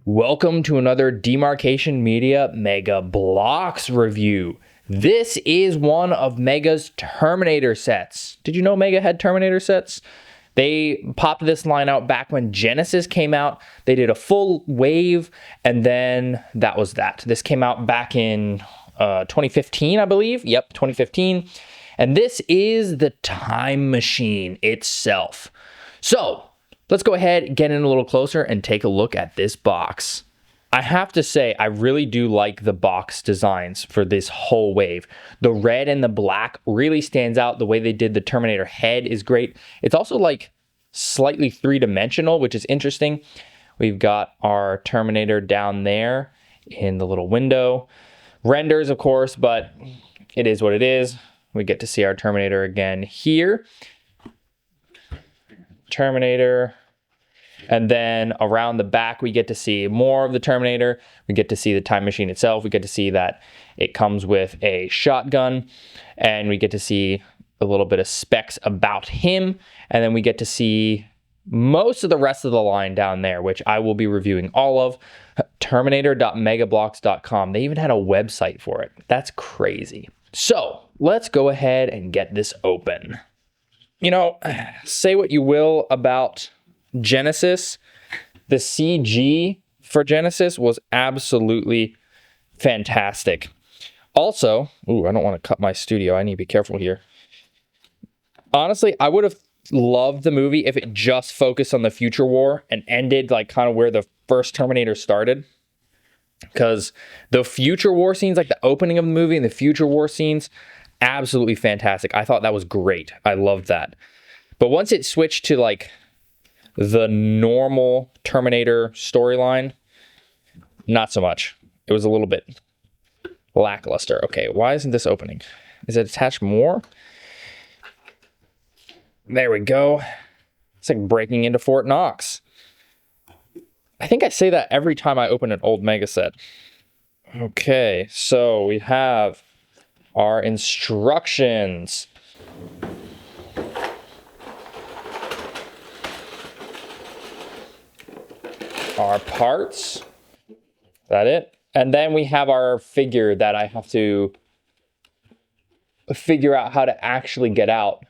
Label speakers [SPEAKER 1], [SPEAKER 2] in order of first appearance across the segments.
[SPEAKER 1] Welcome to another Demarcation Media Mega Bloks review. This is one of Mega's Terminator sets. Did you know Mega had Terminator sets? They popped this line out back when Genysis came out. They did a full wave, and then that was that. This came out back in 2015, I believe. Yep, 2015. And this is the time machine itself. So let's go ahead, get in a little closer, and take a look at this box. I have to say, I really do like the box designs for this whole wave. The red and the black really stands out. The way they did the Terminator head is great. It's also like slightly three-dimensional, which is interesting. We've got our Terminator down there in the little window. Renders, of course, but it is what it is. We get to see our Terminator again here. Terminator. And then around the back, we get to see more of the Terminator. We get to see the time machine itself. We get to see that it comes with a shotgun. And we get to see a little bit of specs about him. And then we get to see most of the rest of the line down there, which I will be reviewing all of. Terminator.megabloks.com. They even had a website for it. That's crazy. So let's go ahead and get this open. You know, say what you will about Genysis, the CG for Genysis was absolutely fantastic. Also, I don't want to cut my studio. I need to be careful here. Honestly, I would have loved the movie if it just focused on the future war and ended like kind of where the first Terminator started. Because the future war scenes, like the opening of the movie and the future war scenes, absolutely fantastic. I thought that was great. I loved that. But once it switched to like the normal Terminator storyline, not so much. It was a little bit lackluster. Okay, why isn't this opening? Is it attached more? There we go. It's like breaking into Fort Knox. I think I say that every time I open an old Mega set. Okay, so we have our instructions. Our parts. Is that it? And then we have our figure that I have to figure out how to actually get out.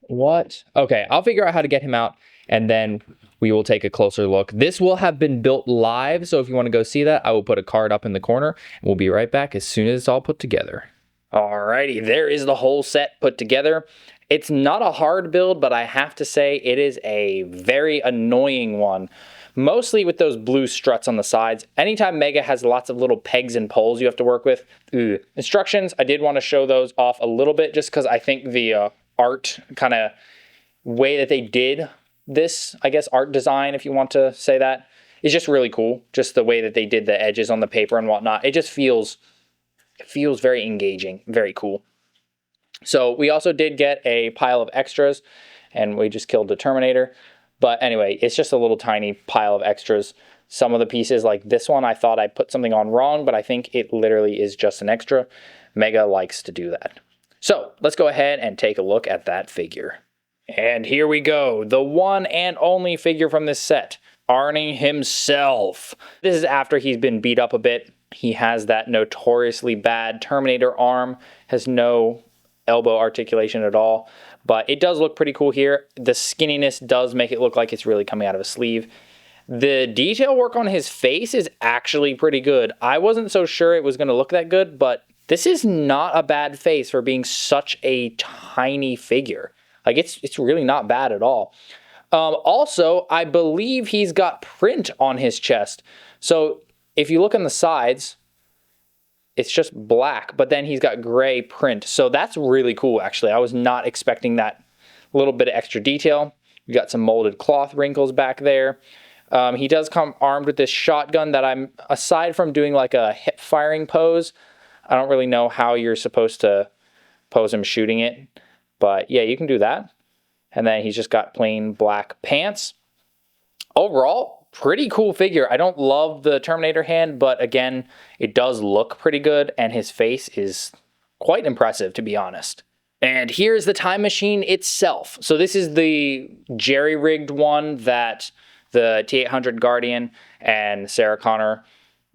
[SPEAKER 1] What? Okay, I'll figure out how to get him out, and then we will take a closer look. This will have been built live, so if you want to go see that, I will put a card up in the corner, and we'll be right back as soon as it's all put together. Alrighty, there is the whole set put together. It's not a hard build, but I have to say it is a very annoying one. Mostly with those blue struts on the sides. Anytime Mega has lots of little pegs and poles you have to work with. Instructions, I did want to show those off a little bit just because I think the art kind of way that they did this, I guess art design, if you want to say that, is just really cool. Just the way that they did the edges on the paper and whatnot. It just feels very engaging, very cool. So we also did get a pile of extras, and we just killed the Terminator. But anyway, it's just a little tiny pile of extras. Some of the pieces, like this one, I thought I put something on wrong, but I think it literally is just an extra. Mega likes to do that. So let's go ahead and take a look at that figure. And here we go, the one and only figure from this set, Arnie himself. This is after he's been beat up a bit. He has that notoriously bad Terminator arm, has no elbow articulation at all, but it does look pretty cool here. The skinniness does make it look like it's really coming out of a sleeve. The detail work on his face is actually pretty good. I wasn't so sure it was going to look that good, but this is not a bad face for being such a tiny figure. Like it's really not bad at all. Also, I believe he's got print on his chest. So if you look on the sides, it's just black, but then he's got gray print. So that's really cool, actually. I was not expecting that little bit of extra detail. We got some molded cloth wrinkles back there. He does come armed with this shotgun that aside from doing like a hip firing pose, I don't really know how you're supposed to pose him shooting it. But yeah, you can do that. And then he's just got plain black pants. Overall, pretty cool figure. I don't love the Terminator hand, but again, it does look pretty good, and his face is quite impressive, to be honest. And here's the time machine itself. So this is the jerry-rigged one that the T800 Guardian and Sarah Connor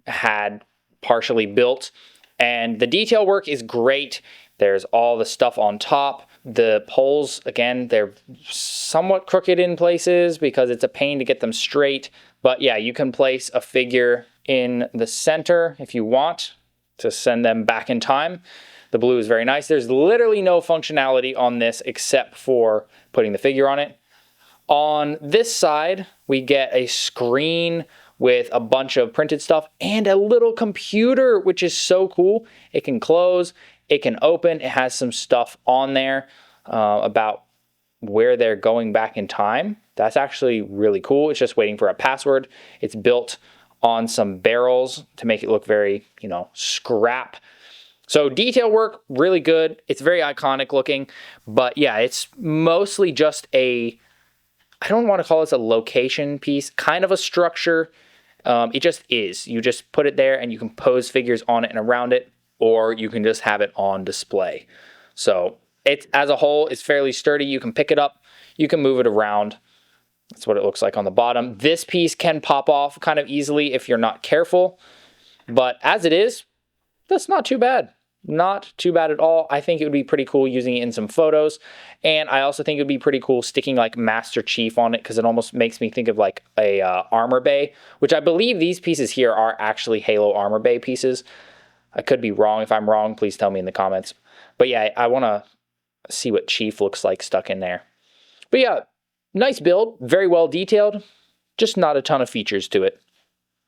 [SPEAKER 1] had partially built. And the detail work is great. There's all the stuff on top. The poles, again, they're somewhat crooked in places because it's a pain to get them straight. But yeah, you can place a figure in the center if you want to send them back in time. The blue is very nice. There's literally no functionality on this except for putting the figure on it. On this side, we get a screen with a bunch of printed stuff and a little computer, which is so cool. It can close, it can open, it has some stuff on there about where they're going back in time. That's actually really cool. It's just waiting for a password. It's built on some barrels to make it look very, scrap. So detail work, really good. It's very iconic looking, but yeah, it's mostly just I don't want to call this a location piece, kind of a structure. It just is. You just put it there and you can pose figures on it and around it, or you can just have it on display. So it, as a whole, is fairly sturdy. You can pick it up, you can move it around. That's what it looks like on the bottom. This piece can pop off kind of easily if you're not careful, but as it is, that's not too bad. Not too bad at all. I think it would be pretty cool using it in some photos. And I also think it would be pretty cool sticking like Master Chief on it because it almost makes me think of like a armor bay, which I believe these pieces here are actually Halo armor bay pieces. I could be wrong. If I'm wrong, please tell me in the comments. But yeah, I want to see what Chief looks like stuck in there. But yeah, nice build, very well detailed, just not a ton of features to it.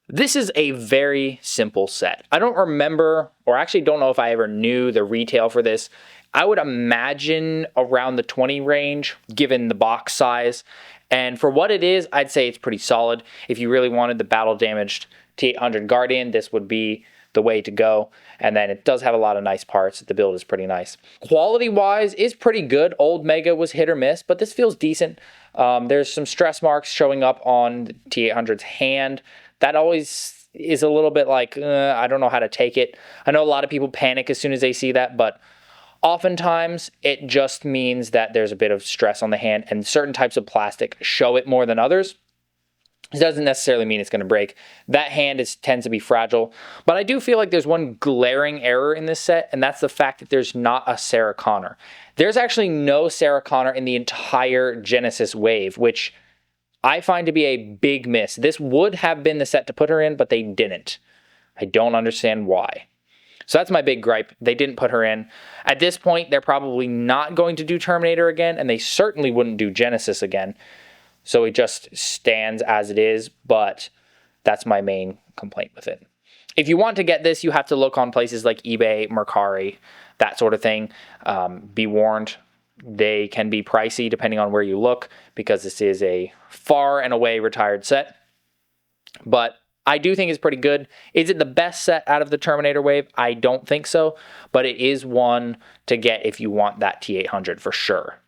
[SPEAKER 1] This is a very simple set. I don't remember, or actually don't know if I ever knew the retail for this. I would imagine around the 20 range, given the box size. And for what it is, I'd say it's pretty solid. If you really wanted the battle damaged T800 Guardian, this would be the way to go. And then it does have a lot of nice parts. The build is pretty nice. Quality wise is pretty good. Old Mega was hit or miss, but this feels decent. There's some stress marks showing up on the T800's hand. That always is a little bit like, I don't know how to take it. I know a lot of people panic as soon as they see that, but oftentimes it just means that there's a bit of stress on the hand and certain types of plastic show it more than others. It doesn't necessarily mean it's going to break. That hand tends to be fragile, but I do feel like there's one glaring error in this set, and that's the fact that there's not a Sarah Connor. There's actually no Sarah Connor in the entire Genysis wave, which I find to be a big miss. This would have been the set to put her in, but they didn't. I don't understand why. So that's my big gripe. They didn't put her in. At this point, they're probably not going to do Terminator again, and they certainly wouldn't do Genysis again. So it just stands as it is, but that's my main complaint with it. If you want to get this, you have to look on places like eBay, Mercari, that sort of thing. Be warned, they can be pricey depending on where you look because this is a far and away retired set. But I do think it's pretty good. Is it the best set out of the Terminator wave? I don't think so, but it is one to get if you want that T800 for sure.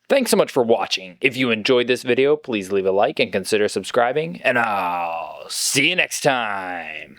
[SPEAKER 1] Thanks so much for watching. If you enjoyed this video, please leave a like and consider subscribing, and I'll see you next time.